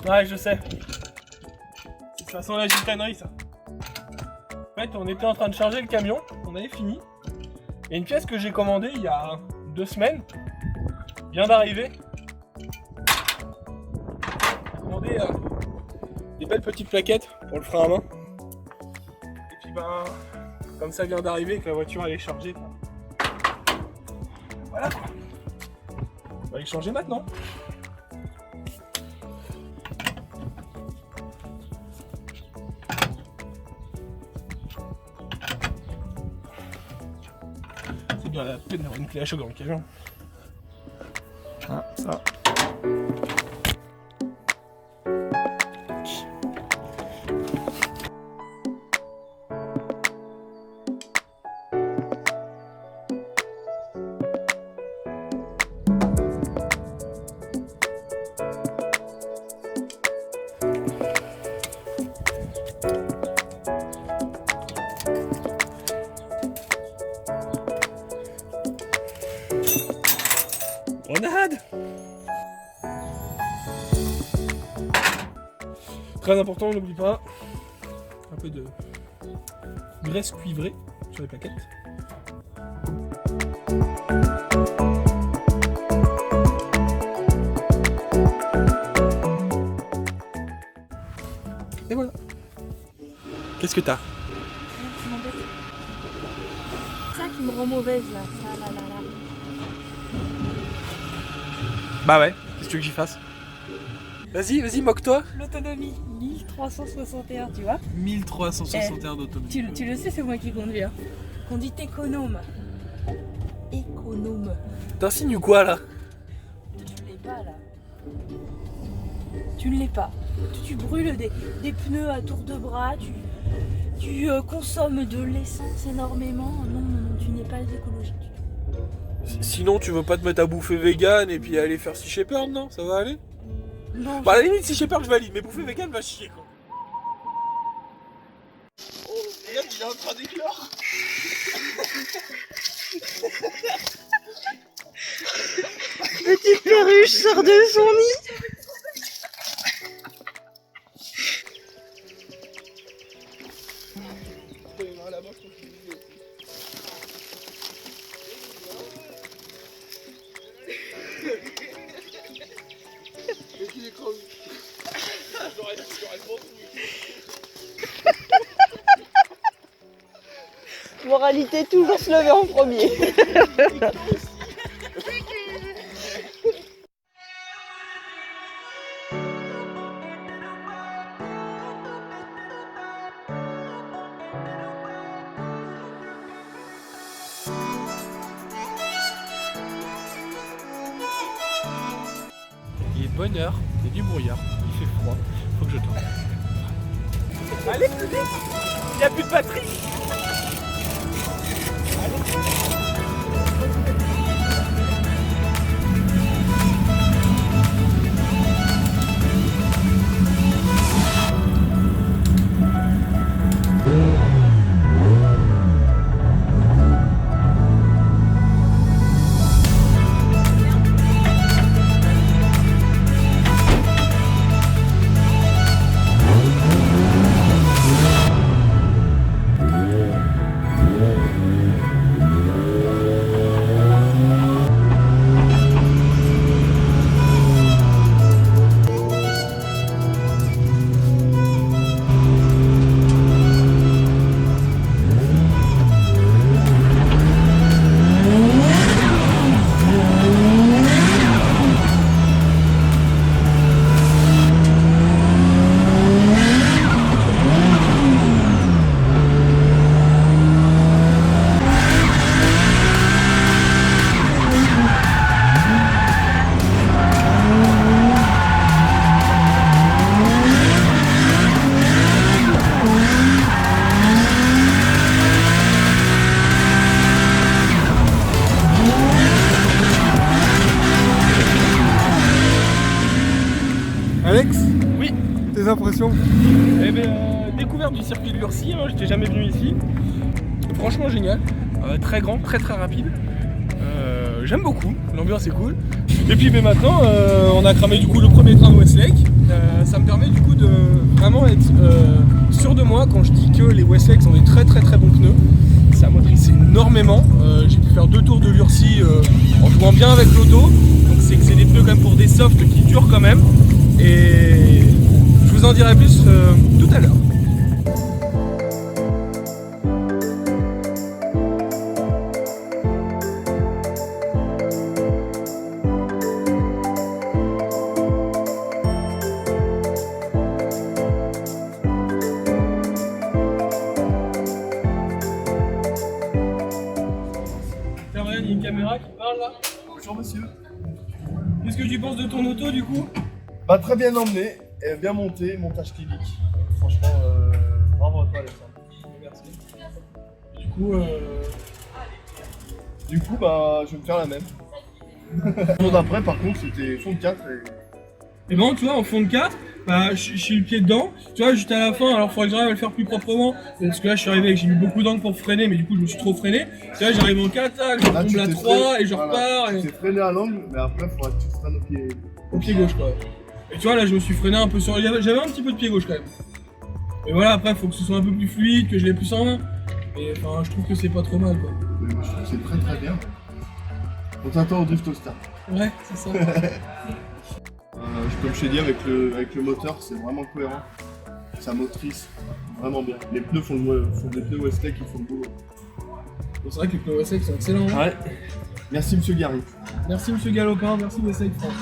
Ouais, je sais. Ça sent la gitanerie, ça. En fait, on était en train de charger le camion, on avait fini. Et une pièce que j'ai commandée il y a 2 semaines vient d'arriver. J'ai commandé des belles petites plaquettes pour le frein à main. Et puis ben, comme ça vient d'arriver, que la voiture elle est chargée. Voilà quoi. On va les changer maintenant. C'est bien la peine d'avoir une clé à choc dans le camion. Ah, ça. Grenade! Très important, n'oublie pas un peu de graisse cuivrée sur les plaquettes. Et voilà. Qu'est-ce que t'as? C'est ça qui me rend mauvaise là. Ça, là. Bah ouais, qu'est-ce que tu veux que j'y fasse? Vas-y, moque-toi. L'autonomie, 1361, tu vois. 1361 d'autonomie. Tu le sais, c'est moi qui conduis. Hein. Conduite économe. Économe. T'insignes quoi là? Tu ne l'es pas là. Tu ne l'es pas. Tu brûles des pneus à tour de bras, tu consommes de l'essence énormément. Non, tu n'es pas écologique. Sinon, tu veux pas te mettre à bouffer vegan et puis aller faire Sea Shepherd, non? Ça va aller? Non. Bah, à la limite, Sea Shepherd, je valide, mais bouffer vegan va chier quoi. Oh, regarde, il est en train d'éclore. Petite perruche sort de son nid. Moralité, toujours se lever en premier. Il est de bonne heure, il y a du brouillard, il fait froid, faut que je tourne. Allez plus vite, il n'y a plus de batterie. Alex, Oui. tes impressions? Eh ben, découverte du circuit de Lurcy, hein, j'étais jamais venu ici. Franchement génial, très grand, très rapide. J'aime beaucoup, l'ambiance est cool. Et puis ben, maintenant, on a cramé du coup le premier train de Westlake. Ça me permet du coup de vraiment être sûr de moi quand je dis que les Westlake sont des très bons pneus. Ça motrice énormément. J'ai pu faire 2 tours de Lurcy en jouant bien avec l'auto. Donc c'est que c'est des pneus quand même pour des softs qui durent quand même. Et je vous en dirai plus tout à l'heure. Regarde, il y a une caméra qui parle là. Bonjour monsieur. Qu'est-ce que tu penses de ton auto du coup? Bah très bien emmené, et bien monté, montage clinique. Franchement, bravo à toi Alexandre. Merci. Du coup bah je vais me faire la même. Le jour d'après par contre c'était fond de 4 Et bon, tu vois, en fond de 4, bah, je suis le pied dedans. Tu vois, juste à la fin, alors il faudrait que j'arrive à le faire plus proprement. Parce que là, je suis arrivé, j'ai mis beaucoup d'angles pour freiner, mais du coup, je me suis trop freiné. Tu vois, j'arrive en 4, là, je Là, tombe à 3 et je repars. Tu t'es freiné à l'angle, mais après il faudra que tu te freines Au pied gauche, quoi. Et tu vois, là, je me suis freiné un peu sur. J'avais un petit peu de pied gauche quand même. Mais voilà, après, il faut que ce soit un peu plus fluide, que je l'ai plus en main. Et enfin, je trouve que c'est pas trop mal, quoi. Je trouve que c'est très bien. On t'attend au drift au start. Ouais, c'est ça. Comme je t'ai dit, avec le moteur, c'est vraiment cohérent. Ça motrice vraiment bien. Les pneus font des pneus Westlake qui font le boulot. Bon, c'est vrai que les pneus Westlake sont excellents. Hein. Ouais. Merci monsieur Gary. Merci monsieur Galopin, merci Westlake France.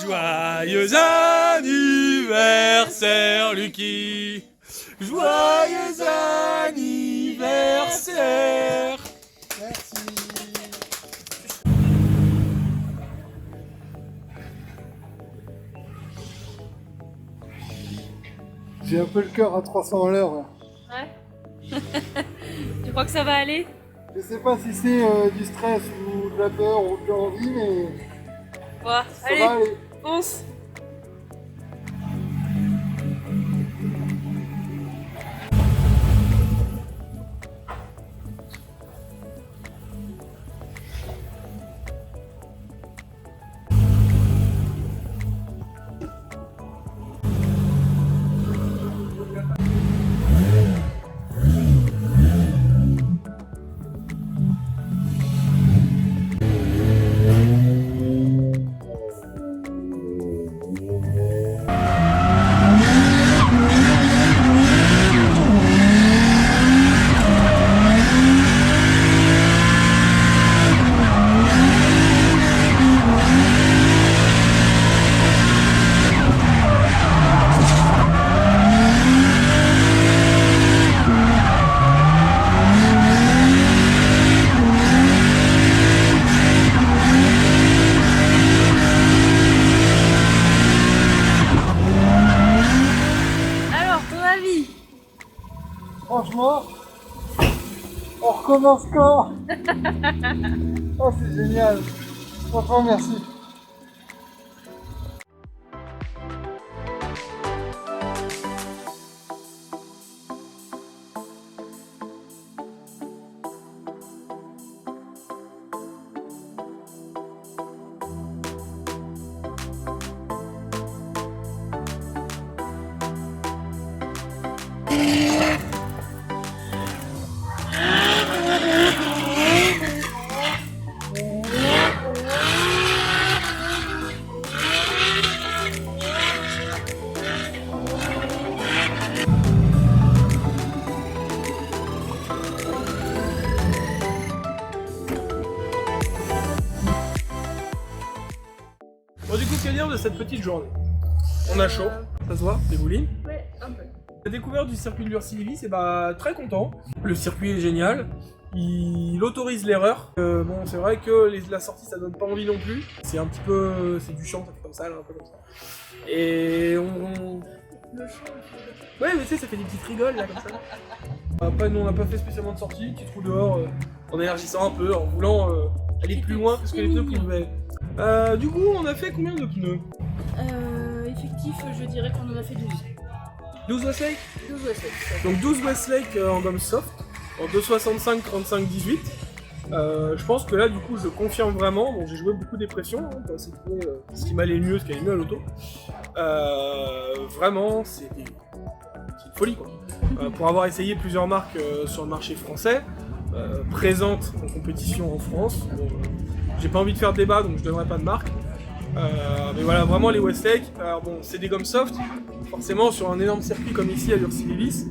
Joyeux anniversaire, Lucky! Joyeux anniversaire! Merci. J'ai un peu le cœur à 300 à l'heure. Ouais. Tu crois que ça va aller? Je sais pas si c'est du stress ou de la peur ou de l'envie, mais Ouais, ça allez, va aller. fonce! recommence quand? Oh, c'est génial. Franchement, merci. Bon, du coup, que dire de cette petite journée? On a chaud, ça se voit, des boulines. Ouais, un peu. La découverte du circuit de l'Ursilis, c'est bah très content. Le circuit est génial. Il autorise l'erreur. Bon, c'est vrai que la sortie, ça donne pas envie non plus. C'est un petit peu, c'est du champ, ça fait comme ça, là, un peu comme ça. Et Le champ, ouais, mais tu sais, ça fait des petites rigoles là, comme ça. Après, nous, on n'a pas fait spécialement de sortie. Petit trou dehors, en élargissant un peu, en voulant aller plus loin que ce que les pneus pouvaient. Du coup, on a fait combien de pneus? effectif, je dirais qu'on en a fait 12. 12 Westlake. 12 Westlake. Donc 12 Westlake en gomme soft, en 265, 35, 18. Je pense que là, du coup, je confirme vraiment. Bon, j'ai joué beaucoup des pressions pour essayer de trouver ce qui m'allait mieux, ce qui allait mieux à l'auto. Vraiment, c'est une folie, quoi. Pour avoir essayé plusieurs marques sur le marché français, présentes en compétition en France, bon, j'ai pas envie de faire débat, donc je donnerai pas de marque. Mais voilà, vraiment les Westlake, alors bon, c'est des gommes soft, forcément sur un énorme circuit comme ici à l'Ursilis,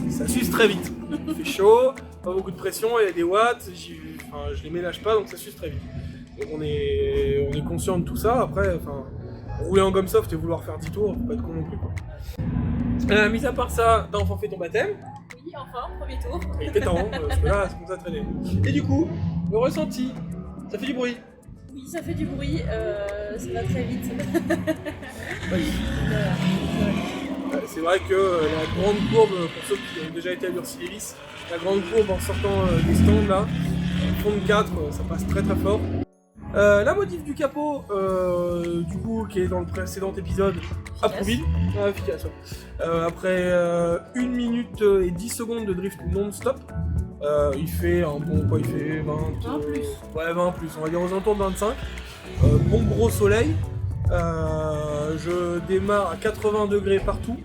ça s'use très vite. Il fait chaud, pas beaucoup de pression, il y a des watts, je les ménage pas, donc ça s'use très vite. Donc on est conscient de tout ça. Après, rouler en gomme soft et vouloir faire 10 tours, faut pas être con non plus, quoi. Mis à part ça, t'as enfin fait ton baptême. Oui, enfin, premier tour. Il était temps, parce que là, c'est comme ça traîner. Et du coup, le ressenti, ça fait du bruit. Oui, ça fait du bruit, ça va très vite. C'est vrai que la grande courbe, pour ceux qui ont déjà été à l'Ursilis, la grande courbe en sortant des stands là, fond de 4, ça passe très très fort. La modif du capot, du coup, qui est dans le précédent épisode, approuvé. Efficace, ouais. Après 1 minute et 10 secondes de drift non-stop, il fait un bon, quoi, il fait 20... 20 plus. Ouais, 20 plus, on va dire aux alentours de 25. Bon gros soleil. Je démarre à 80 degrés partout.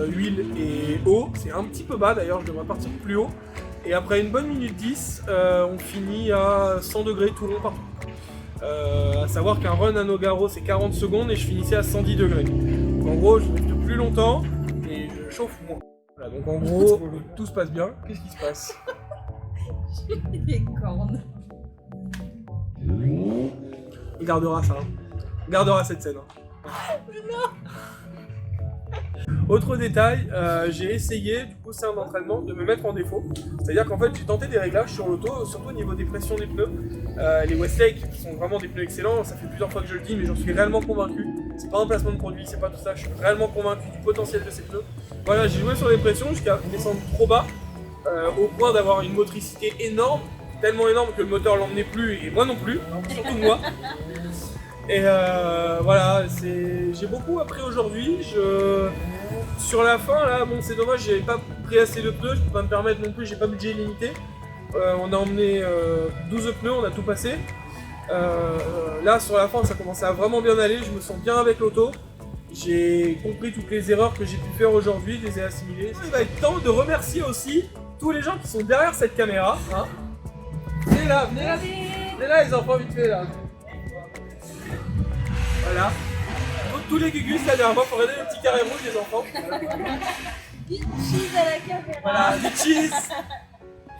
Huile et eau, c'est un petit peu bas d'ailleurs, je devrais partir plus haut. Et après une bonne minute 10, on finit à 100 degrés tout rond partout. À savoir qu'un run à Nogaro c'est 40 secondes et je finissais à 110 degrés. Donc en gros, je reste plus longtemps et je chauffe moins. Voilà, donc en gros, tout se passe bien. Qu'est-ce qui se passe? Les cornes. Il gardera ça. Hein. Il gardera cette scène. Hein. Autre détail, j'ai essayé, du coup c'est un entraînement, de me mettre en défaut. C'est-à-dire qu'en fait j'ai tenté des réglages sur l'auto, surtout au niveau des pressions des pneus. Les Westlake sont vraiment des pneus excellents, ça fait plusieurs fois que je le dis, mais j'en suis réellement convaincu. C'est pas un placement de produit, c'est pas tout ça, je suis réellement convaincu du potentiel de ces pneus. Voilà, j'ai joué sur les pressions jusqu'à descendre trop bas, au point d'avoir une motricité énorme, tellement énorme que le moteur l'emmenait plus, et moi non plus, surtout moi. Et voilà, j'ai beaucoup appris aujourd'hui. Sur la fin, là, bon, c'est dommage, j'avais pas pris assez de pneus, je peux pas me permettre non plus, j'ai pas budget limité. On a emmené 12 pneus, on a tout passé. Là, sur la fin, ça commençait à vraiment bien aller, je me sens bien avec l'auto. J'ai compris toutes les erreurs que j'ai pu faire aujourd'hui, je les ai assimilées. Il va être temps de remercier aussi tous les gens qui sont derrière cette caméra. Hein. Venez là, venez là, venez là les enfants, vite fait là. Voilà. Donc, tous les gugus là derrière moi pour regarder le petit carré rouge des enfants. Big cheese à la caméra. Voilà, du cheese.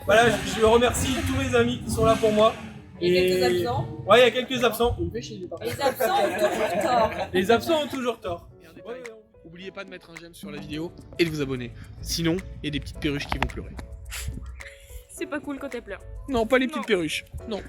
Voilà, je remercie tous mes amis qui sont là pour moi. Il y a quelques absents. Ouais, il y a quelques absents. Les absents ont toujours tort. Les absents ont toujours tort. N'oubliez pas de mettre un j'aime sur la vidéo et de vous abonner. Sinon, il y a des petites perruches qui vont pleurer. C'est pas cool quand elle pleure. Non, pas les petites perruches. Non.